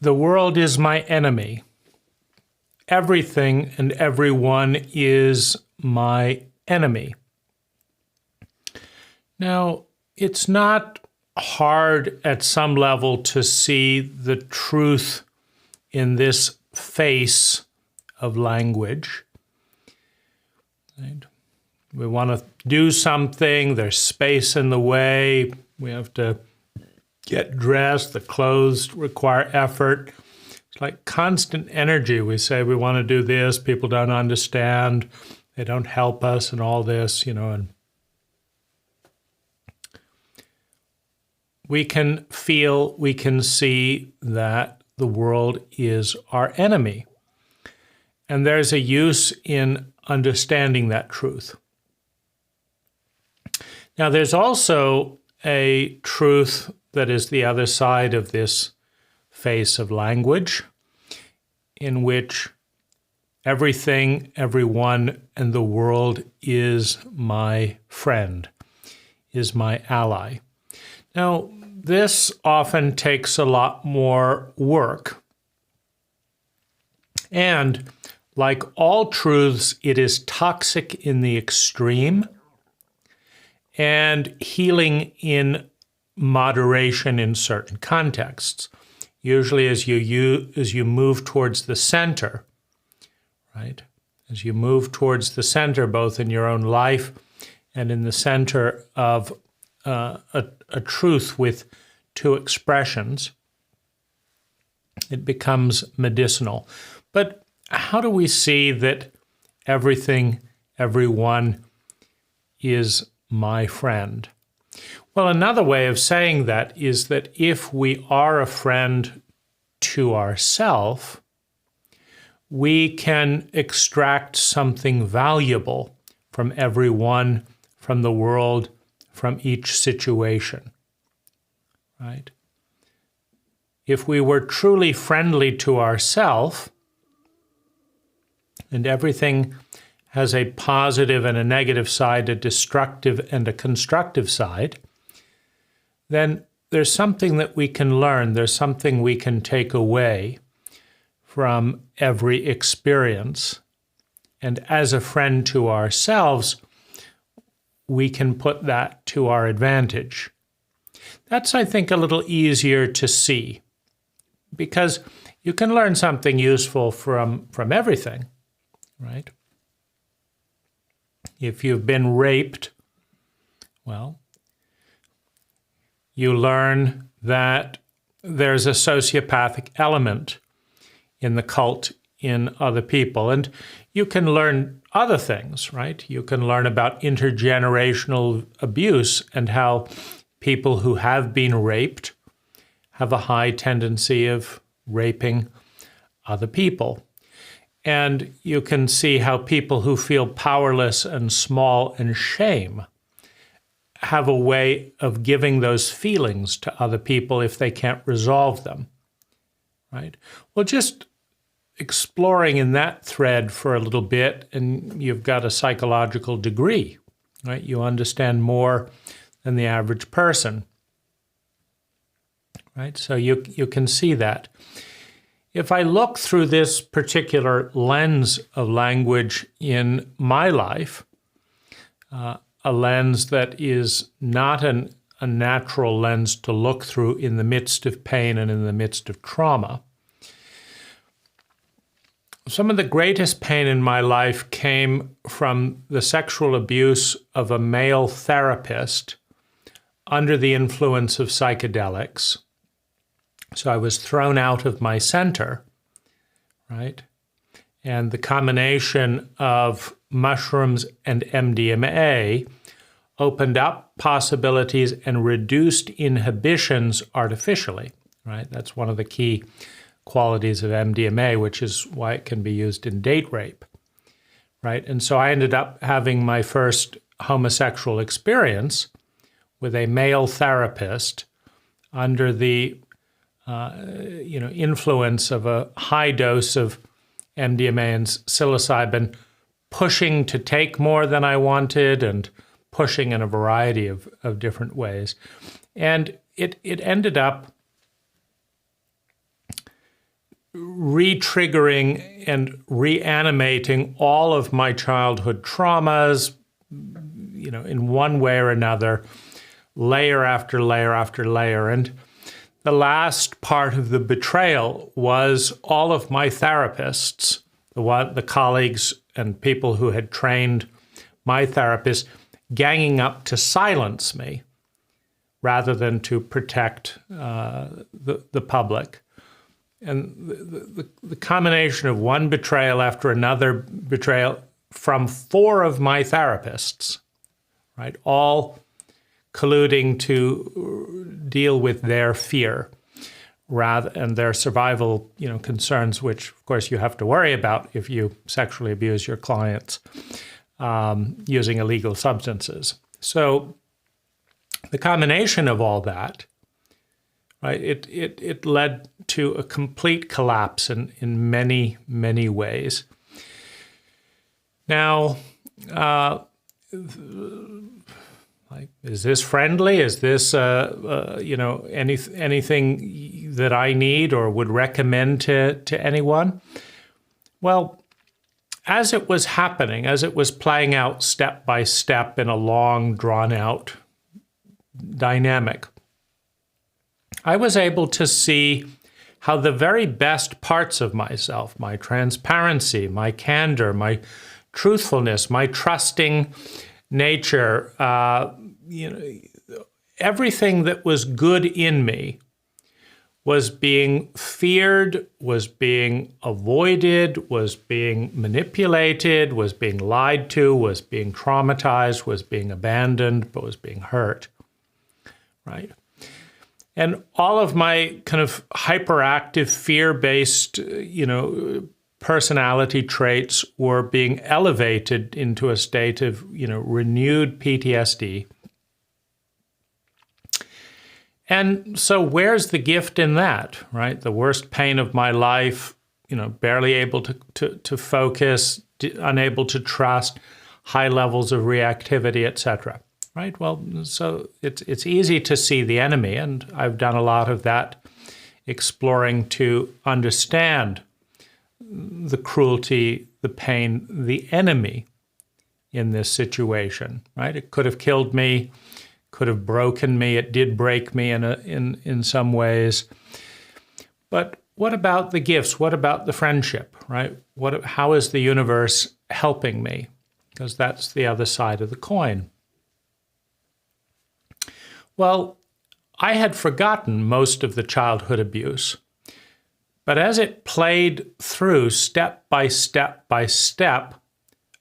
the world is my enemy. Everything and everyone is my enemy. Now, it's not hard at some level to see the truth in this face of language. Right? We want to do something, there's space in the way, we have to get dressed, the clothes require effort. It's like constant energy. We say we want to do this, people don't understand, they don't help us and all this, and we can feel, we can see that the world is our enemy. And there's a use in understanding that truth. Now, there's also a truth that is the other side of this face of language, in which everything, everyone, and the world is my friend, is my ally. Now, this often takes a lot more work. And like all truths, it is toxic in the extreme and healing in moderation in certain contexts. Usually as you move towards the center, right? As you move towards the center, both in your own life and in the center of a truth with two expressions, it becomes medicinal. But how do we see that everything, everyone is my friend? Well, another way of saying that is that if we are a friend to ourselves, we can extract something valuable from everyone, from the world, from each situation, right? If we were truly friendly to ourselves, and everything has a positive and a negative side, a destructive and a constructive side, then there's something that we can learn, there's something we can take away from every experience. And as a friend to ourselves, we can put that to our advantage. That's, I think, a little easier to see, because you can learn something useful from everything, right? If you've been raped, well, you learn that there's a sociopathic element in the cult in other people. And you can learn other things, right? You can learn about intergenerational abuse and how people who have been raped have a high tendency of raping other people. And you can see how people who feel powerless and small and shame have a way of giving those feelings to other people if they can't resolve them, right? Well, just exploring in that thread for a little bit, and you've got a psychological degree, right? You understand more than the average person, right? So you can see that. If I look through this particular lens of language in my life, a lens that is not a natural lens to look through in the midst of pain and in the midst of trauma, some of the greatest pain in my life came from the sexual abuse of a male therapist under the influence of psychedelics. So I was thrown out of my center, right? And the combination of mushrooms and MDMA opened up possibilities and reduced inhibitions artificially, right? That's one of the key qualities of MDMA, which is why it can be used in date rape, right? And so I ended up having my first homosexual experience with a male therapist under the influence of a high dose of MDMA and psilocybin, pushing to take more than I wanted and pushing in a variety of different ways. And it ended up re-triggering and reanimating all of my childhood traumas, in one way or another, layer after layer after layer. And the last part of the betrayal was all of my therapists, the colleagues and people who had trained my therapist, ganging up to silence me rather than to protect the public. And the combination of one betrayal after another betrayal from 4 of my therapists, right, all colluding to deal with their fear and their survival, concerns, which of course you have to worry about if you sexually abuse your clients using illegal substances. So the combination of all that, right, it led to a complete collapse in many, many ways. Now, is this friendly? Is this, anything that I need or would recommend to anyone? Well, as it was happening, as it was playing out step by step in a long, drawn-out dynamic, I was able to see how the very best parts of myself, my transparency, my candor, my truthfulness, my trusting nature, everything that was good in me was being feared, was being avoided, was being manipulated, was being lied to, was being traumatized, was being abandoned, but was being hurt, right? And all of my kind of hyperactive, fear-based, personality traits were being elevated into a state of, renewed PTSD. And so where's the gift in that, right? The worst pain of my life, barely able to focus, unable to trust, high levels of reactivity, etc. Right? Well, so it's easy to see the enemy, and I've done a lot of that exploring to understand the cruelty, the pain, the enemy in this situation, right? It could have killed me, could have broken me. It did break me in some ways. But what about the gifts? What about the friendship, right? How is the universe helping me? Because that's the other side of the coin. Well, I had forgotten most of the childhood abuse. But as it played through step by step by step,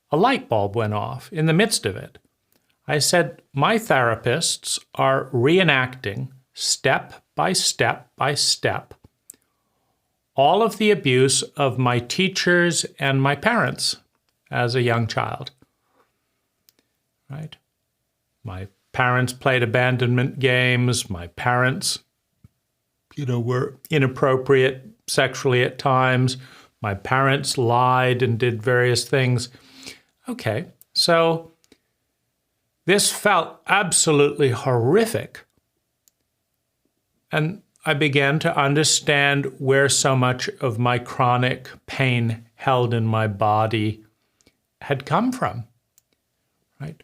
a light bulb went off in the midst of it. I said, my therapists are reenacting step by step by step all of the abuse of my teachers and my parents as a young child, right? My parents played abandonment games. My parents, were inappropriate sexually at times. My parents lied and did various things. Okay, so this felt absolutely horrific. And I began to understand where so much of my chronic pain held in my body had come from, right?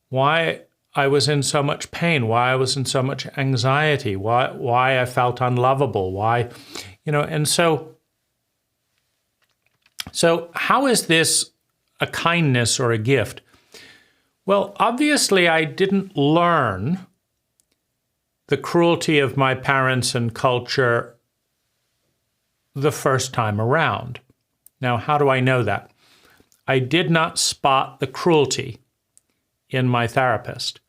Why I was in so much pain, why I was in so much anxiety, why I felt unlovable, why, and so how is this a kindness or a gift? Well, obviously I didn't learn the cruelty of my parents and culture the first time around. Now, how do I know that? I did not spot the cruelty in my therapist.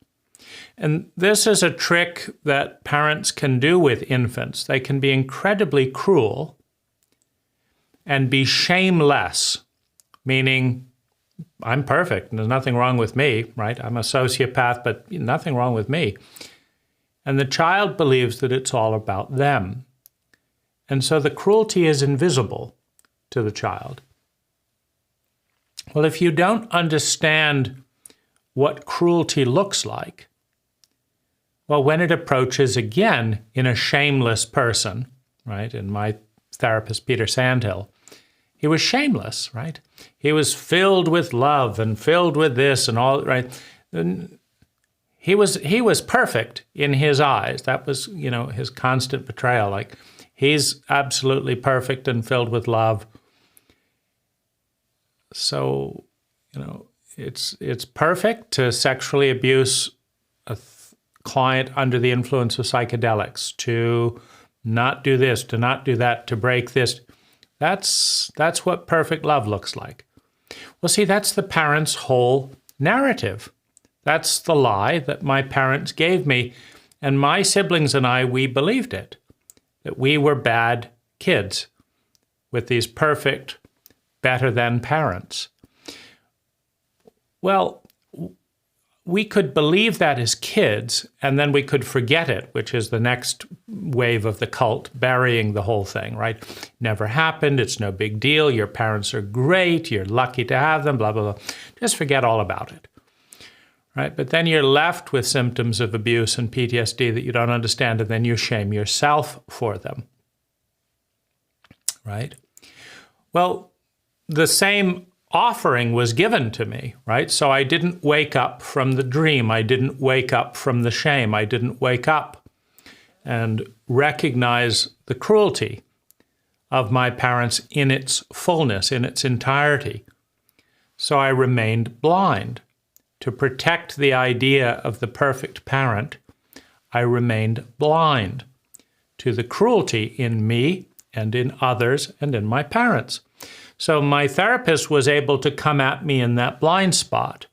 And this is a trick that parents can do with infants. They can be incredibly cruel and be shameless, meaning I'm perfect, there's nothing wrong with me, right? I'm a sociopath, but nothing wrong with me. And the child believes that it's all about them. And so the cruelty is invisible to the child. Well, if you don't understand what cruelty looks like, well, when it approaches again in a shameless person, right? In my therapist, Peter Sandhill, he was shameless, right? He was filled with love and filled with this and all, right? And he was perfect in his eyes. That was, his constant portrayal. Like, he's absolutely perfect and filled with love. So, it's perfect to sexually abuse a client under the influence of psychedelics, to not do this, to not do that, to break this. That's what perfect love looks like. Well, see, that's the parents' whole narrative. That's the lie that my parents gave me. And my siblings and I, we believed it, that we were bad kids with these perfect, better than parents. Well, we could believe that as kids, and then we could forget it, which is the next wave of the cult, burying the whole thing, right? Never happened. It's no big deal. Your parents are great. You're lucky to have them, blah, blah, blah. Just forget all about it, right? But then you're left with symptoms of abuse and PTSD that you don't understand, and then you shame yourself for them, right? Well, the same offering was given to me, right? So I didn't wake up from the dream. I didn't wake up from the shame. I didn't wake up and recognize the cruelty of my parents in its fullness, in its entirety. So I remained blind. To protect the idea of the perfect parent, I remained blind to the cruelty in me and in others and in my parents. So my therapist was able to come at me in that blind spot.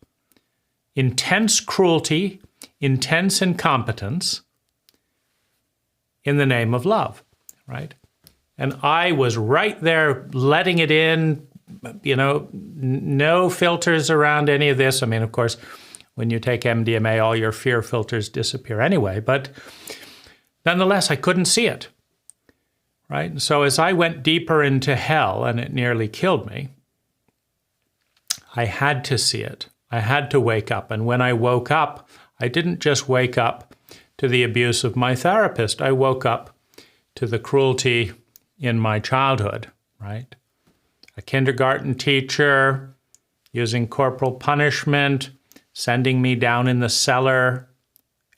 Intense cruelty, intense incompetence in the name of love, right? And I was right there letting it in, no filters around any of this. I mean, of course, when you take MDMA, all your fear filters disappear anyway, but nonetheless, I couldn't see it. Right? And so as I went deeper into hell, and it nearly killed me, I had to see it. I had to wake up. And when I woke up, I didn't just wake up to the abuse of my therapist. I woke up to the cruelty in my childhood, right? A kindergarten teacher using corporal punishment, sending me down in the cellar,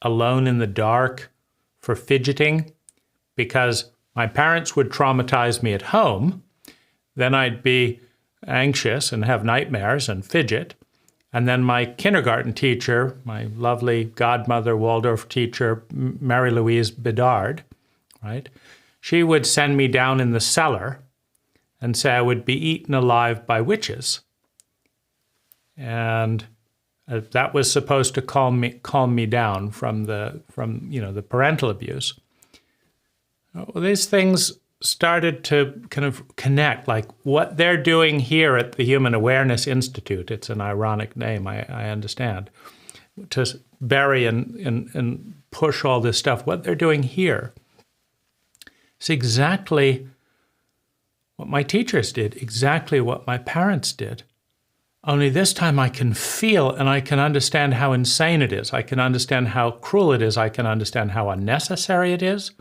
alone in the dark for fidgeting, because my parents would traumatize me at home, then I'd be anxious and have nightmares and fidget. And then my kindergarten teacher, my lovely godmother Waldorf teacher, Mary Louise Bedard, right? She would send me down in the cellar and say I would be eaten alive by witches. And that was supposed to calm me down from the parental abuse. Well, these things started to kind of connect, like what they're doing here at the Human Awareness Institute. It's an ironic name, I understand, to bury and push all this stuff. What they're doing here is exactly what my teachers did, exactly what my parents did. Only this time I can feel and I can understand how insane it is. I can understand how cruel it is. I can understand how unnecessary it is.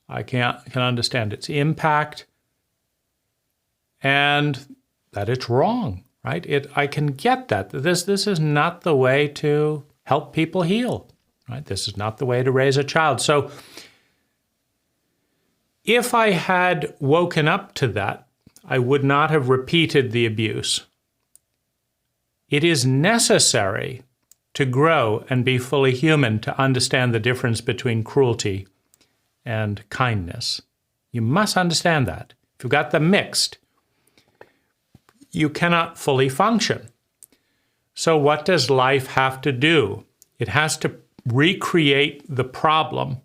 I can understand its impact and that it's wrong, right? I can get that. This is not the way to help people heal, right? This is not the way to raise a child. So if I had woken up to that, I would not have repeated the abuse. It is necessary to grow and be fully human to understand the difference between cruelty and kindness. You must understand that. If you've got them mixed, you cannot fully function. So what does life have to do? It has to recreate the problem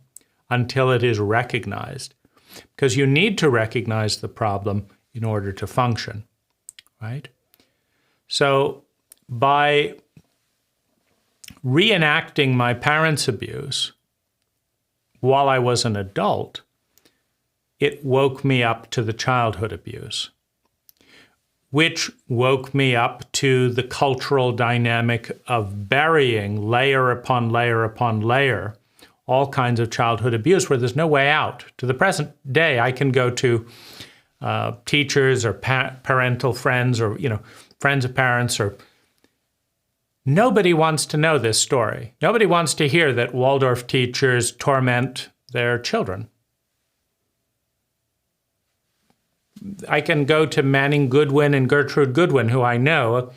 until it is recognized. Because you need to recognize the problem in order to function, right? So by reenacting my parents' abuse, while I was an adult, it woke me up to the childhood abuse, which woke me up to the cultural dynamic of burying layer upon layer upon layer all kinds of childhood abuse where there's no way out. To the present day, I can go to teachers or parental friends or, friends of parents, or nobody wants to know this story. Nobody wants to hear that Waldorf teachers torment their children. I can go to Manning Goodwin and Gertrude Goodwin, who I know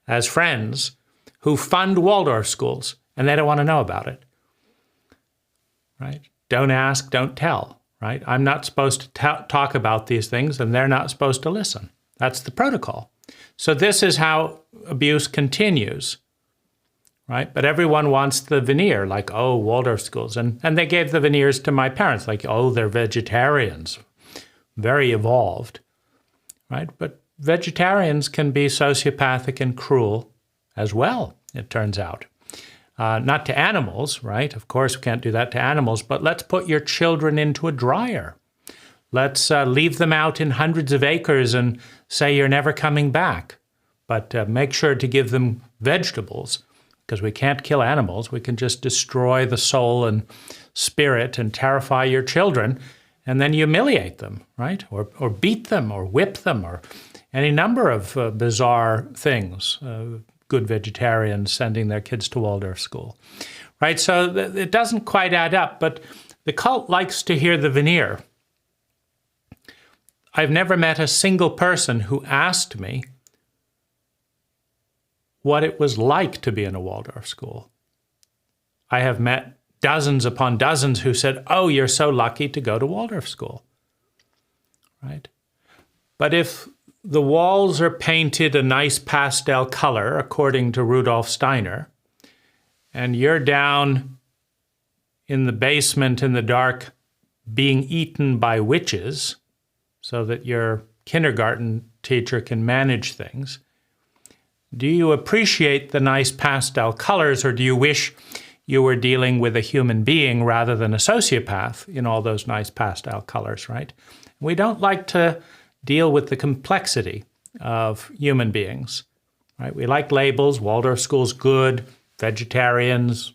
as friends, who fund Waldorf schools, and they don't want to know about it. Right? Don't ask, don't tell. Right? I'm not supposed to talk about these things, and they're not supposed to listen. That's the protocol. So this is how abuse continues. Right? But everyone wants the veneer, like, oh, Waldorf schools. And they gave the veneers to my parents, like, oh, they're vegetarians. Very evolved. Right? But vegetarians can be sociopathic and cruel as well, it turns out. Not to animals, right? Of course, we can't do that to animals, but let's put your children into a dryer. Let's leave them out in hundreds of acres and say you're never coming back. But make sure to give them vegetables, because we can't kill animals. We can just destroy the soul and spirit and terrify your children and then humiliate them, right? Or beat them or whip them or any number of bizarre things. Good vegetarians sending their kids to Waldorf school, right? So it doesn't quite add up, but the cult likes to hear the veneer. I've never met a single person who asked me what it was like to be in a Waldorf school. I have met dozens upon dozens who said, oh, you're so lucky to go to Waldorf school, right? But if the walls are painted a nice pastel color, according to Rudolf Steiner, and you're down in the basement in the dark being eaten by witches so that your kindergarten teacher can manage things, do you appreciate the nice pastel colors, or do you wish you were dealing with a human being rather than a sociopath in all those nice pastel colors, right? We don't like to deal with the complexity of human beings, right? We like labels. Waldorf school's good, vegetarians,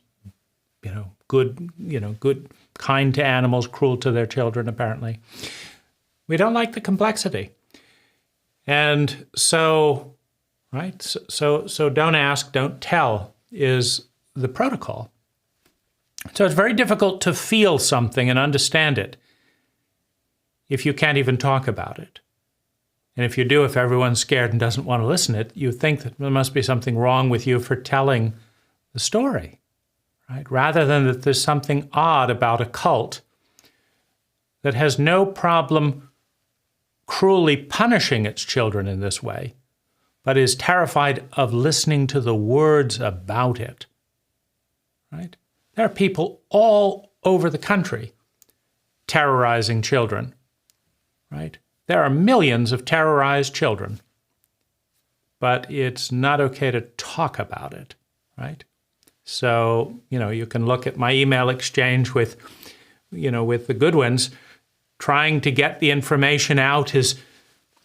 good, kind to animals, cruel to their children, apparently. We don't like the complexity. And so, right, so don't ask, don't tell is the protocol. So it's very difficult to feel something and understand it if you can't even talk about it. And if you do, if everyone's scared and doesn't want to listen to it, you think that there must be something wrong with you for telling the story, right? Rather than that there's something odd about a cult that has no problem cruelly punishing its children in this way, but is terrified of listening to the words about it, right? There are people all over the country terrorizing children, right? There are millions of terrorized children, but it's not okay to talk about it, right? So, you can look at my email exchange with the Goodwins, trying to get the information out is,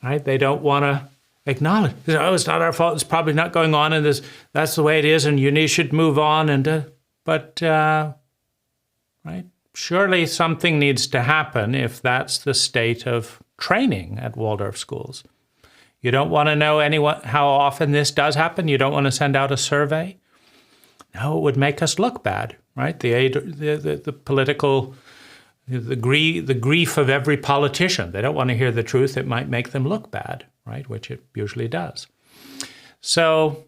right? They don't want to acknowledge, oh, it's not our fault, it's probably not going on, and that's the way it is, and you should move on, right? Surely something needs to happen if that's the state of training at Waldorf schools. You don't want to know how often this does happen? You don't want to send out a survey? No, it would make us look bad, right? The political, the grief of every politician. They don't want to hear the truth. It might make them look bad, right? Which it usually does. So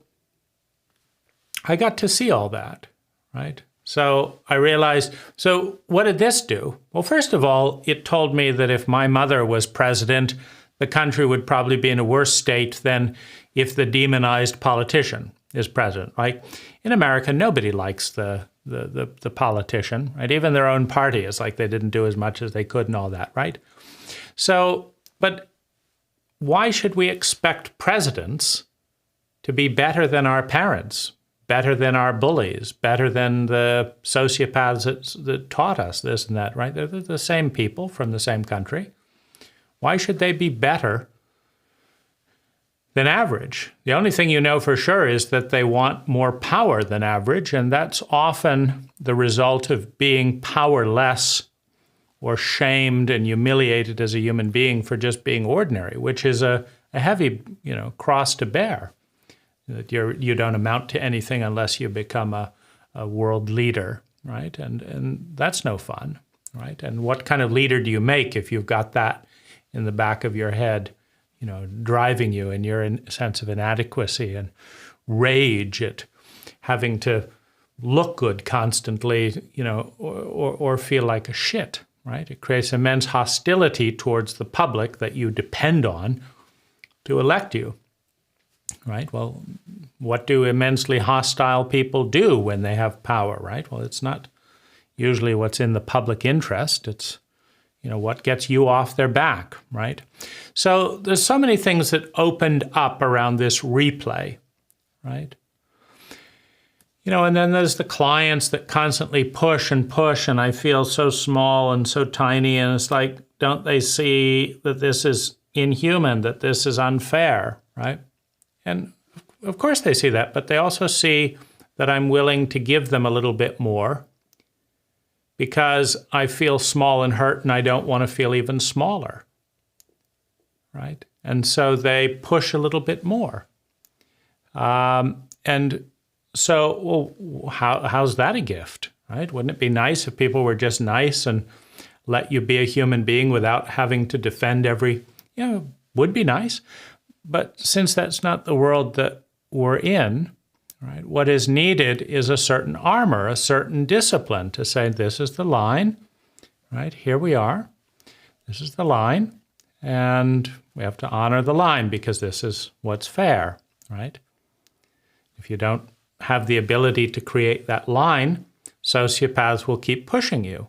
I got to see all that, right? So I realized, so what did this do? Well, first of all, it told me that if my mother was president, the country would probably be in a worse state than if the demonized politician is president, right? In America, nobody likes the politician, right? Even their own party is like they didn't do as much as they could and all that, right? So, but why should we expect presidents to be better than our parents, better than our bullies, better than the sociopaths that taught us this and that, right? They're the same people from the same country. Why should they be better than average. The only thing you know for sure is that they want more power than average, and that's often the result of being powerless or shamed and humiliated as a human being for just being ordinary, which is a heavy, cross to bear. That you don't amount to anything unless you become a world leader, right? And that's no fun, right? And what kind of leader do you make if you've got that in the back of your head, driving you in your sense of inadequacy and rage at having to look good constantly, or feel like a shit, right? It creates immense hostility towards the public that you depend on to elect you, right? Well, what do immensely hostile people do when they have power, right? Well, it's not usually what's in the public interest. It's, what gets you off their back, right? So there's so many things that opened up around this replay, right? And then there's the clients that constantly push, and I feel so small and so tiny, and it's like, don't they see that this is inhuman, that this is unfair, right? And of course they see that, but they also see that I'm willing to give them a little bit more because I feel small and hurt and I don't want to feel even smaller, right? And so they push a little bit more. And so, well, how's that a gift, right? Wouldn't it be nice if people were just nice and let you be a human being without having to defend every, would be nice. But since that's not the world that we're in, right, what is needed is a certain armor, a certain discipline to say, this is the line, right? Here we are. This is the line. And we have to honor the line because this is what's fair, right? If you don't have the ability to create that line, sociopaths will keep pushing you,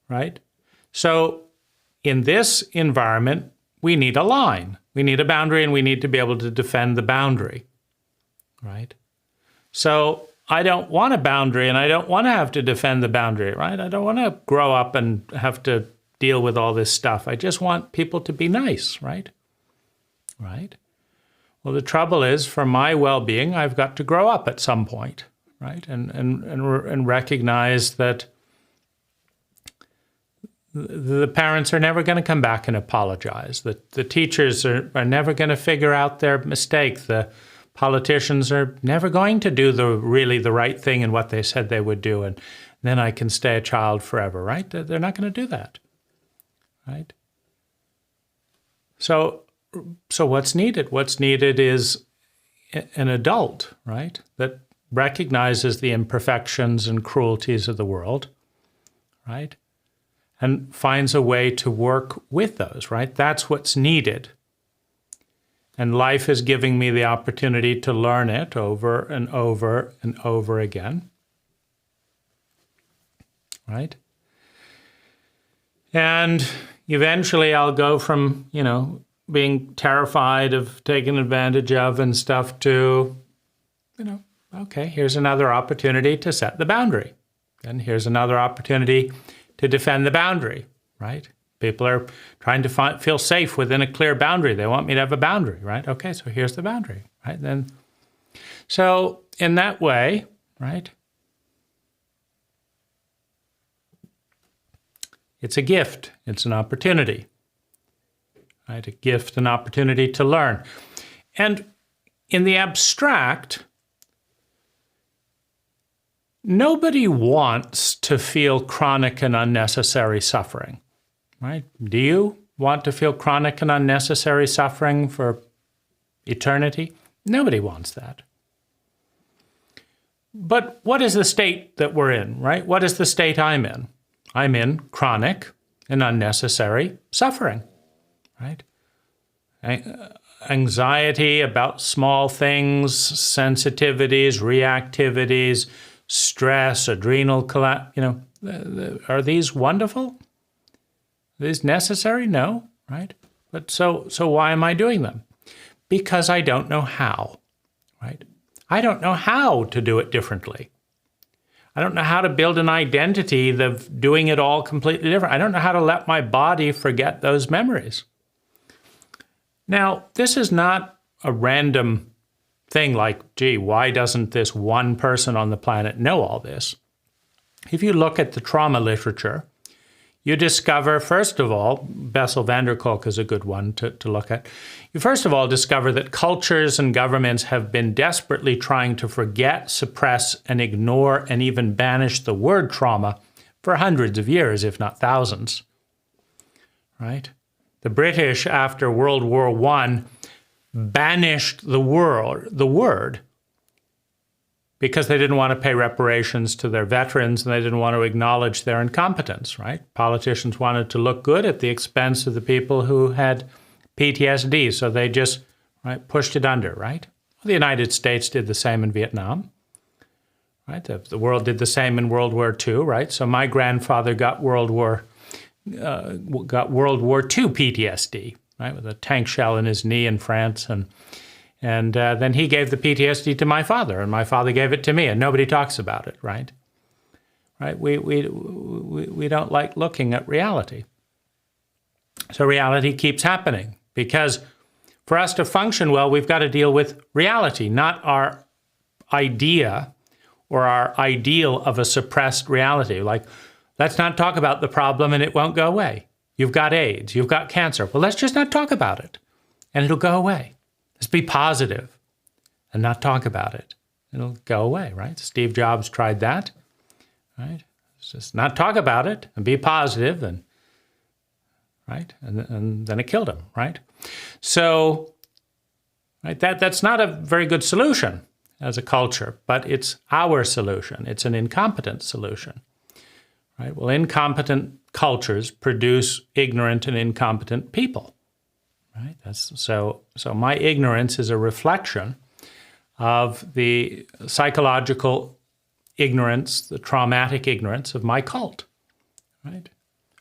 right? So in this environment, we need a line. We need a boundary, and we need to be able to defend the boundary, right? So I don't want a boundary, and I don't want to have to defend the boundary, right? I don't want to grow up and have to deal with all this stuff. I just want people to be nice, right? Right? Well, the trouble is, for my well-being, I've got to grow up at some point, right? And recognize that the parents are never going to come back and apologize. The teachers are never going to figure out their mistake. The politicians are never going to do the right thing and what they said they would do, and then I can stay a child forever, right? They're not going to do that, right? So what's needed? What's needed is an adult, right, that recognizes the imperfections and cruelties of the world, right, and finds a way to work with those, right? That's what's needed. And life is giving me the opportunity to learn it over and over and over again, right? And eventually I'll go from, being terrified of taken advantage of and stuff to, okay, here's another opportunity to set the boundary. And here's another opportunity to defend the boundary, right? People are trying to feel safe within a clear boundary. They want me to have a boundary, right? Okay, so here's the boundary, right? So in that way, right, it's a gift. It's an opportunity, right? A gift, an opportunity to learn. And in the abstract, nobody wants to feel chronic and unnecessary suffering, right? Do you want to feel chronic and unnecessary suffering for eternity? Nobody wants that. But what is the state that we're in, right? What is the state I'm in? I'm in chronic and unnecessary suffering, right? Anxiety about small things, sensitivities, reactivities, stress, adrenal collapse, are these wonderful? Are these necessary? No, right? But so why am I doing them? Because I don't know how, right? I don't know how to do it differently. I don't know how to build an identity of doing it all completely different. I don't know how to let my body forget those memories. Now, this is not a random thing like, gee, why doesn't this one person on the planet know all this? If you look at the trauma literature, you discover, first of all, Bessel van der Kolk is a good one to look at. You first of all discover that cultures and governments have been desperately trying to forget, suppress, and ignore, and even banish the word trauma for hundreds of years, if not thousands. Right? The British, after World War I, banished the word, because they didn't want to pay reparations to their veterans and they didn't want to acknowledge their incompetence, right? Politicians wanted to look good at the expense of the people who had PTSD, so they just pushed it under, right? Well, the United States did the same in Vietnam, right? The world did the same in World War II, right? So my grandfather got World War II PTSD, right, with a tank shell in his knee in France, and then he gave the PTSD to my father, and my father gave it to me, and nobody talks about it, right? Right? We don't like looking at reality. So reality keeps happening, because for us to function well, we've got to deal with reality, not our idea or our ideal of a suppressed reality. Like, let's not talk about the problem and it won't go away. You've got AIDS, you've got cancer. Well, let's just not talk about it and it'll go away. Let's be positive and not talk about it. It'll go away, right? Steve Jobs tried that, right? Let's just not talk about it and be positive, and right? And then it killed him, right? So, right, that's not a very good solution as a culture, but it's our solution. It's an incompetent solution, right? Well, incompetent cultures produce ignorant and incompetent people. Right? So my ignorance is a reflection of the psychological ignorance, the traumatic ignorance of my cult, right?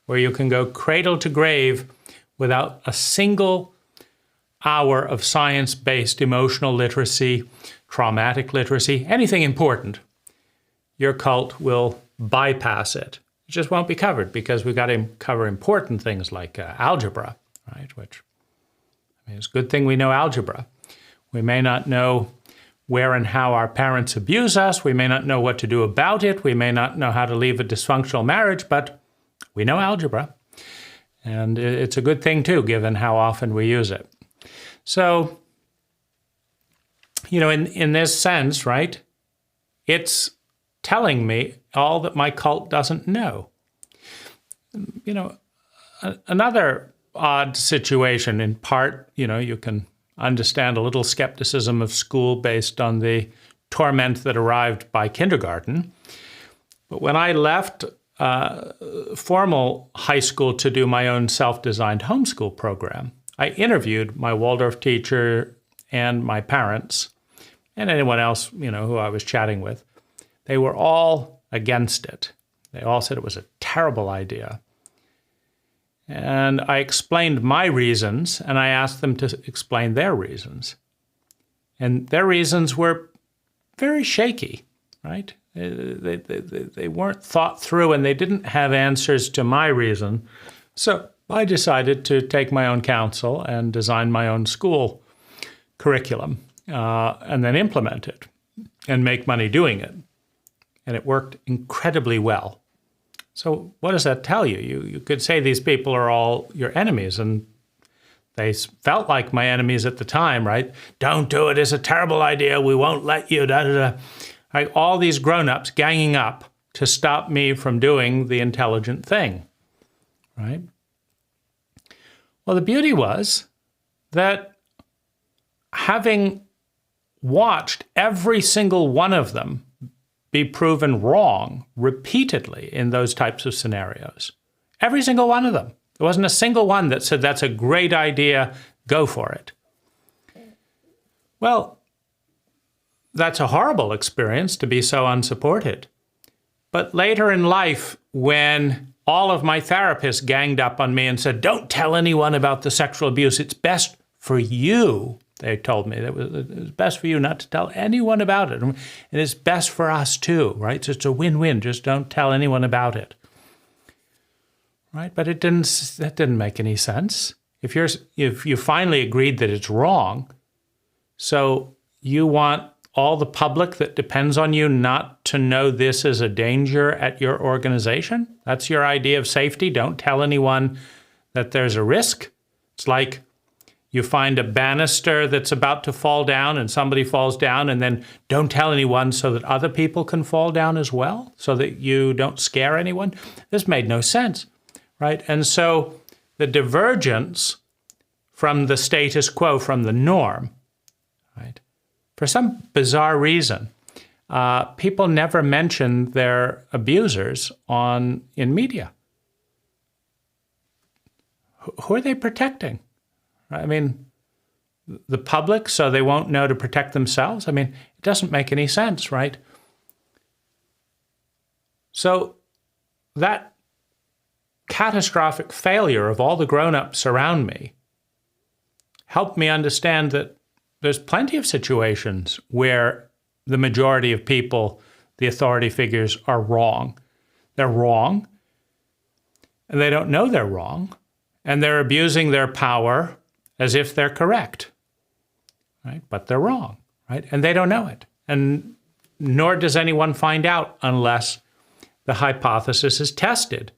Where you can go cradle to grave without a single hour of science-based emotional literacy, traumatic literacy, anything important. Your cult will bypass it. It just won't be covered, because we've got to cover important things like algebra, right? Which, it's a good thing we know algebra. We may not know where and how our parents abuse us. We may not know what to do about it. We may not know how to leave a dysfunctional marriage, but we know algebra. And it's a good thing too, given how often we use it. So, in this sense, right, it's telling me all that my cult doesn't know. Another odd situation, in part, you can understand a little skepticism of school based on the torment that arrived by kindergarten. But when I left formal high school to do my own self-designed homeschool program, I interviewed my Waldorf teacher and my parents and anyone else, who I was chatting with. They were all against it. They all said it was a terrible idea. And I explained my reasons, and I asked them to explain their reasons. And their reasons were very shaky, right? They weren't thought through, and they didn't have answers to my reason. So I decided to take my own counsel and design my own school curriculum, and then implement it and make money doing it. And it worked incredibly well. So what does that tell you? You could say these people are all your enemies, and they felt like my enemies at the time, right? Don't do it, it's a terrible idea, we won't let you, da-da-da. Right? All these grown-ups ganging up to stop me from doing the intelligent thing, right? Well, the beauty was that having watched every single one of them be proven wrong repeatedly in those types of scenarios. Every single one of them. There wasn't a single one that said, that's a great idea, go for it. Well, that's a horrible experience to be so unsupported. But later in life, when all of my therapists ganged up on me and said, don't tell anyone about the sexual abuse, it's best for you, they told me that it was best for you not to tell anyone about it. And it's best for us too, right? So it's a win-win. Just don't tell anyone about it, right? But that didn't make any sense. If you finally agreed that it's wrong, So you want all the public that depends on you not to know this is a danger at your organization? That's your idea of safety? Don't tell anyone that there's a risk? It's like you find a banister that's about to fall down and somebody falls down, and then don't tell anyone so that other people can fall down as well, so that you don't scare anyone. This made no sense, right? And so the divergence from the status quo, from the norm, right? For some bizarre reason, people never mention their abusers in media. Who are they protecting? I mean, the public, so they won't know to protect themselves? I mean, it doesn't make any sense, right? So that catastrophic failure of all the grown-ups around me helped me understand that there's plenty of situations where the majority of people, the authority figures, are wrong. They're wrong, and they don't know they're wrong, and they're abusing their power as if they're correct, right? But they're wrong, right? And they don't know it. And nor does anyone find out unless the hypothesis is tested.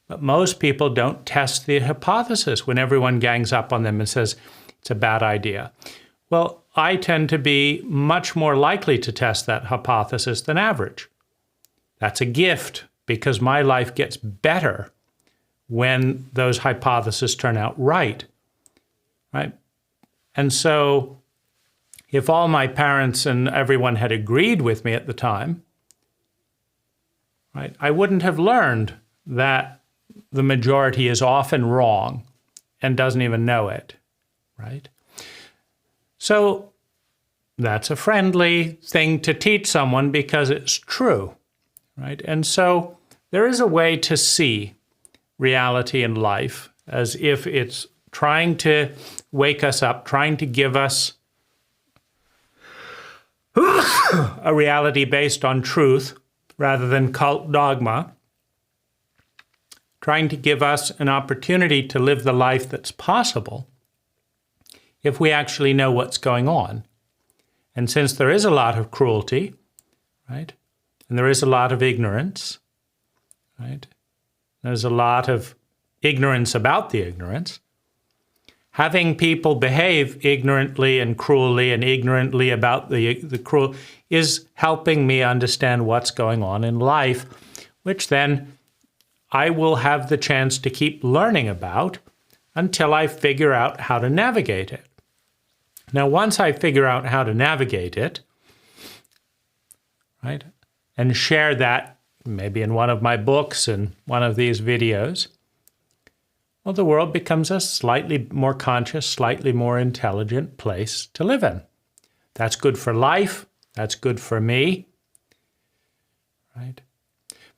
But most people don't test the hypothesis when everyone gangs up on them and says it's a bad idea. Well, I tend to be much more likely to test that hypothesis than average. That's a gift, because my life gets better when those hypotheses turn out right. Right? And so if all my parents and everyone had agreed with me at the time, right, I wouldn't have learned that the majority is often wrong and doesn't even know it, right? So that's a friendly thing to teach someone because it's true, right? And so there is a way to see reality in life as if it's trying to wake us up, trying to give us a reality based on truth rather than cult dogma, trying to give us an opportunity to live the life that's possible if we actually know what's going on. And since there is a lot of cruelty, right, and there is a lot of ignorance, right, there's a lot of ignorance about the ignorance, having people behave ignorantly and cruelly and ignorantly about the cruel is helping me understand what's going on in life, which then I will have the chance to keep learning about until I figure out how to navigate it. Now, once I figure out how to navigate it, right, and share that maybe in one of my books and one of these videos, well, the world becomes a slightly more conscious, slightly more intelligent place to live in. That's good for life. That's good for me, right?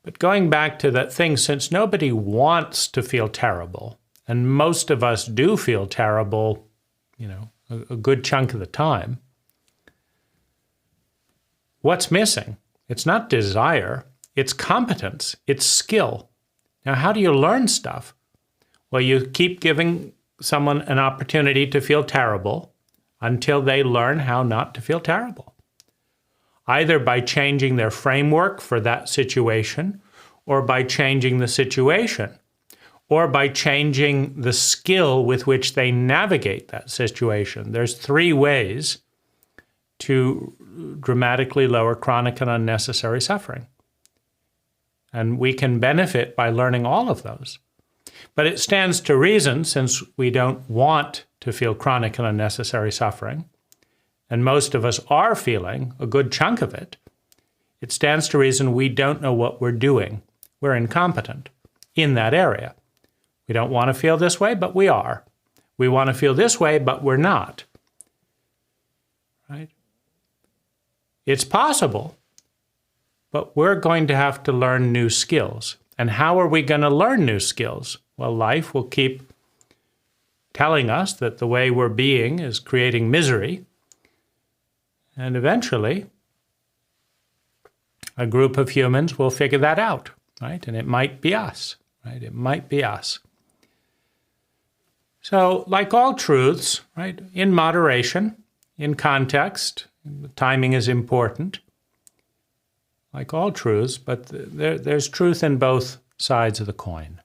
But going back to that thing, since nobody wants to feel terrible, and most of us do feel terrible, a good chunk of the time, what's missing? It's not desire, it's competence, it's skill. Now, how do you learn stuff? Well, you keep giving someone an opportunity to feel terrible until they learn how not to feel terrible, either by changing their framework for that situation, or by changing the situation, or by changing the skill with which they navigate that situation. There's 3 ways to dramatically lower chronic and unnecessary suffering. And we can benefit by learning all of those. But it stands to reason, since we don't want to feel chronic and unnecessary suffering, and most of us are feeling a good chunk of it, it stands to reason we don't know what we're doing. We're incompetent in that area. We don't want to feel this way, but we are. We want to feel this way, but we're not. Right? It's possible, but we're going to have to learn new skills. And how are we going to learn new skills? Well, life will keep telling us that the way we're being is creating misery. And eventually, a group of humans will figure that out, right? And it might be us, right? It might be us. So, like all truths, right, in moderation, in context. Timing is important, like all truths, but there's truth in both sides of the coin.